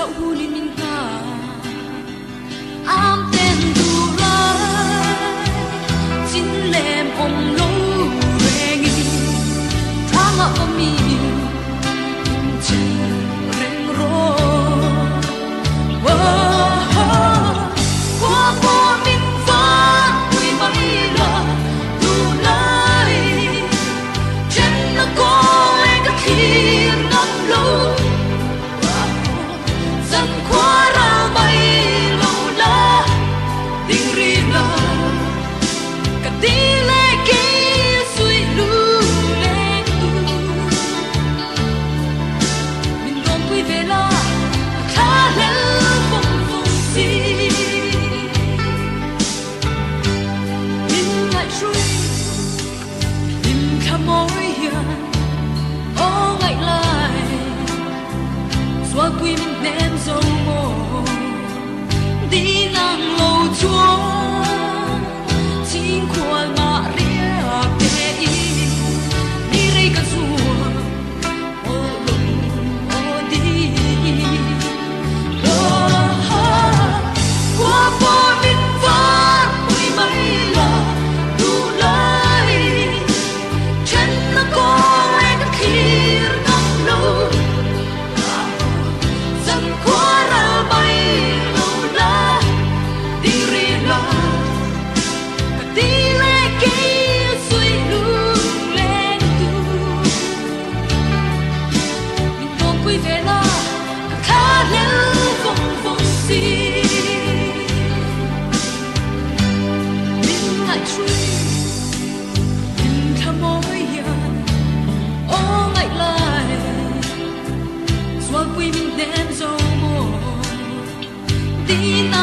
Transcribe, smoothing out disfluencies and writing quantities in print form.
dạo hulin min ha am ten du lai chín lem om lo rengi thanga ami chen reng ro qua po min fa quy mai la du lai chen na ko le ka thiên ngam lo dân qua ra bay lâu la tình ri la cả đi lệ kia suy lu lên tu mình còn quy về la khá lên phong phong si mình lại suy mình khá mối hiền ô ngày lại xóa quy mình nên dấu mồ đi ngang lâu chúa chính khoan mà ria kê y đi rây cả rùa ô lùng ô đi qua phố mình phát mùi mây là đủ lại chân nó có em khi ngắm lâu dân qua ra bay lâu la đi ri la cả đi lệ kia suy lung lên tu mình còn quy về la cả khá lên phong phong si mình lại truy mình khá mối hiền ô ngày lại xóa quy mình đem dấu mồ đi na